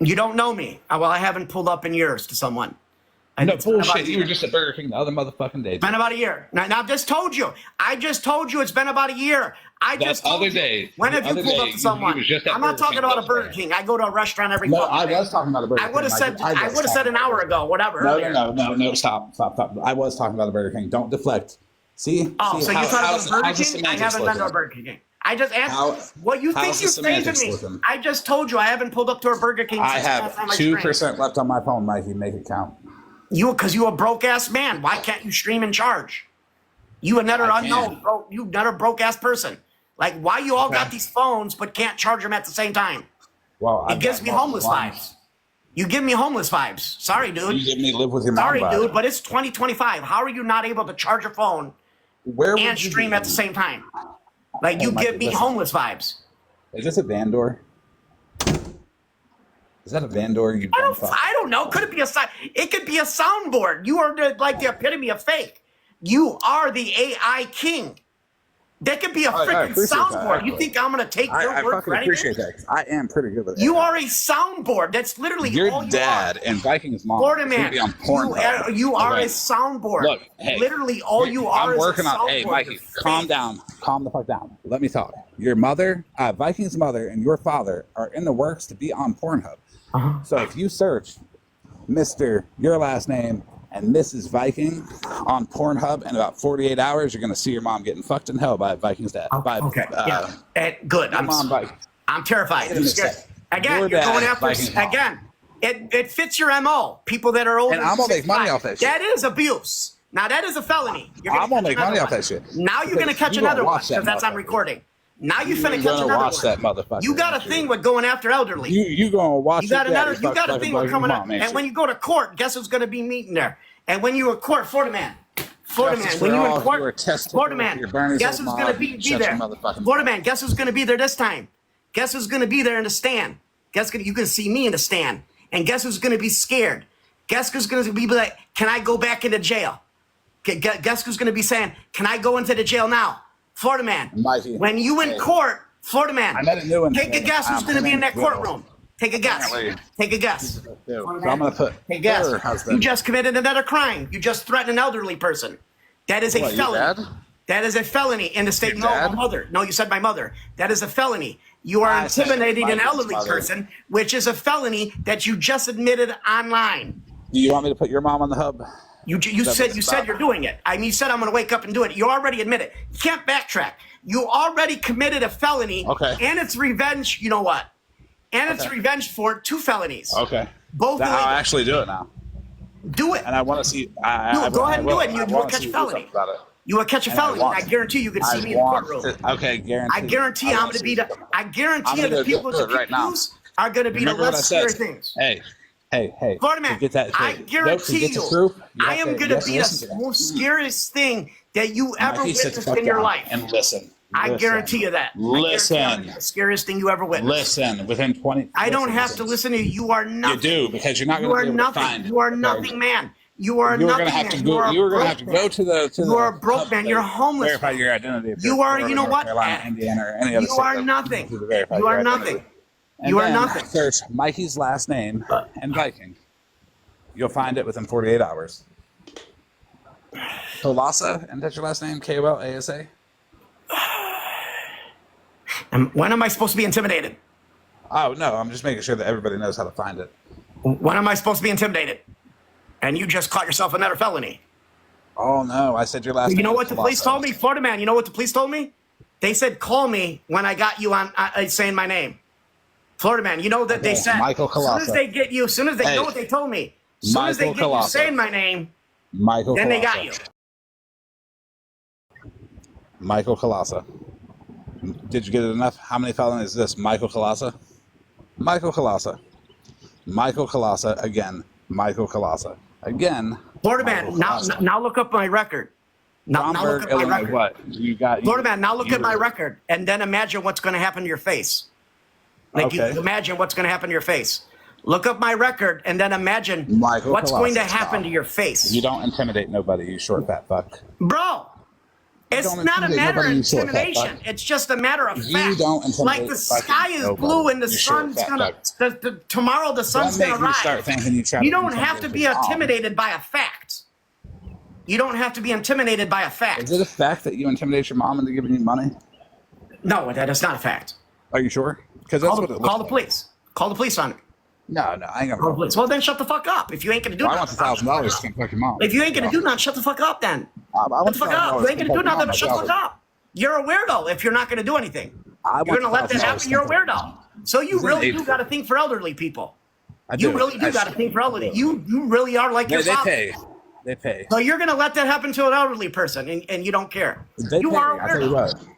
You don't know me. Well, I haven't pulled up in years to someone. No bullshit. You were just at Burger King the other motherfucking day. It's been about a year. Now I just told you. I just told you it's been about a year. I just told you. When have you pulled up to someone? I'm not talking about a Burger King. I go to a restaurant every fucking day. I was talking about a Burger King. I would have said an hour ago, whatever. No, stop. I was talking about a Burger King. Don't deflect. See? Oh, so you're talking about a Burger King? I haven't been to a Burger King. I just asked what you think you're saying to me. I just told you I haven't pulled up to a Burger King. I have 2% left on my phone, Mikey. Make it count. Because you a broke ass man. Why can't you stream and charge? You another unknown, bro. You another broke ass person. Like, why you all got these phones but can't charge them at the same time? Well, it gives me homeless vibes. You give me homeless vibes. Sorry, dude. You give me live with your mom. Sorry, dude, but it's 2025. How are you not able to charge your phone and stream at the same time? Like, you give me homeless vibes. Is this a van door? Is that a van door? I don't know. Could it be a sign? It could be a soundboard. You are the epitome of fake. You are the AI king. That could be a freaking soundboard. You think I'm going to take your word for anything? I appreciate that. I am pretty good with it. You are a soundboard. That's literally all you are. Your dad and Viking's mom. Floridaman, you are a soundboard. Look, hey, literally all you are is a soundboard. Hey, Mikey, calm down. Calm the fuck down. Let me talk. Your mother, Viking's mother, and your father are in the works to be on Pornhub. So if you search Mr. your last name and Mrs. Viking on Pornhub in about 48 hours, you're going to see your mom getting fucked in hell by Viking's dad. Good. I'm terrified. Again, you're going after again. It fits your MO. People that are older. And I'm going to make money off that shit. That is abuse. Now that is a felony. I'm going to make money off that shit. Now you're going to catch another one because that's on recording. Now you finna catch another one. That motherfucker. You got a thing with going after elderly. You gonna watch? You got a thing with coming up. And when you go to court, guess who's gonna be meeting there? And when you in court, Floridaman, when you in court, Floridaman, guess who's gonna be there? Floridaman, guess who's gonna be there this time? Guess who's gonna be there in the stand? You can see me in the stand. And guess who's gonna be scared? Guess who's gonna be like, can I go back into jail? Guess who's gonna be saying, can I go into the jail now? Floridaman, when you in court, Floridaman, take a guess who's going to be in that courtroom. Take a guess. Take a guess. So I'm going to put. Take a guess. You just committed another crime. You just threatened an elderly person. That is a felony. That is a felony in the state. No, my mother. No, you said my mother. That is a felony. You are intimidating an elderly person, which is a felony that you just admitted online. Do you want me to put your mom on the hub? You said you're doing it. I mean, you said I'm going to wake up and do it. You already admit it. You can't backtrack. You already committed a felony. Okay. And it's revenge. You know what? And it's revenge for 2 felonies. Okay. Both. I'll actually do it now. Do it. And I want to see. Go ahead and do it. You will catch a felony. You will catch a felony. I guarantee you can see me in the courtroom. Okay, guarantee. I guarantee I'm going to be the. I guarantee the people who are going to be the less scary things. Hey, Floridaman, I guarantee you, I am going to be the most scariest thing that you ever witnessed in your life. And listen. I guarantee you that. Listen. The scariest thing you ever witnessed. Listen, within 20. I don't have to listen to you. You are nothing. You do, because you're not going to be able to find. You are nothing, man. You are nothing, man. You are going to have to go to the. You are a broke man. You're homeless. Verify your identity. You are, you know what? Indiana, or any other you are nothing. You are nothing. You are nothing. Search Mikey's last name and Viking. You'll find it within 48 hours. Kolasa, and that's your last name? Kolasa? When am I supposed to be intimidated? Oh, no, I'm just making sure that everybody knows how to find it. When am I supposed to be intimidated? And you just caught yourself another felony. Oh, no, I said your last name. You know what the police told me? Floridaman, you know what the police told me? They said, call me when I got you on saying my name. Floridaman, you know that they said, Michael Kolasa. As soon as they get you, as soon as they know what they told me, as soon as they get you saying my name, then they got you. Michael Kolasa. Did you get it enough? How many felonies is this? Michael Kolasa? Michael Kolasa. Michael Kolasa. Again. Michael Kolasa. Again. Floridaman, now look up my record. Now look at my record. What? You got Floridaman, now look at my record and then imagine what's going to happen to your face. Like you imagine what's going to happen to your face. Look up my record and then imagine what's going to happen to your face. You don't intimidate nobody, you short fat fuck. Bro, it's not a matter of intimidation. It's just a matter of fact. Like the sky is blue and the sun's gonna. Tomorrow the sun's gonna rise. You don't have to be intimidated by a fact. You don't have to be intimidated by a fact. Is it a fact that you intimidate your mom into giving you money? No, that is not a fact. Are you sure? Because that's what it looks call the police. Call the police on it. No, I ain't gonna. Call the police. Well, then shut the fuck up. If you ain't gonna do nothing. I want $1,000 to fuck your mom. If you ain't gonna do nothing, shut the fuck up then. Shut the fuck up. You ain't gonna do nothing, but shut the fuck up. You're a weirdo if you're not gonna do anything. You're gonna let that happen. You're a weirdo. So you really do got to think for elderly people. You really do got to think for elderly. You really are like your father. They pay. So you're gonna let that happen to an elderly person, and you don't care. You are a weirdo.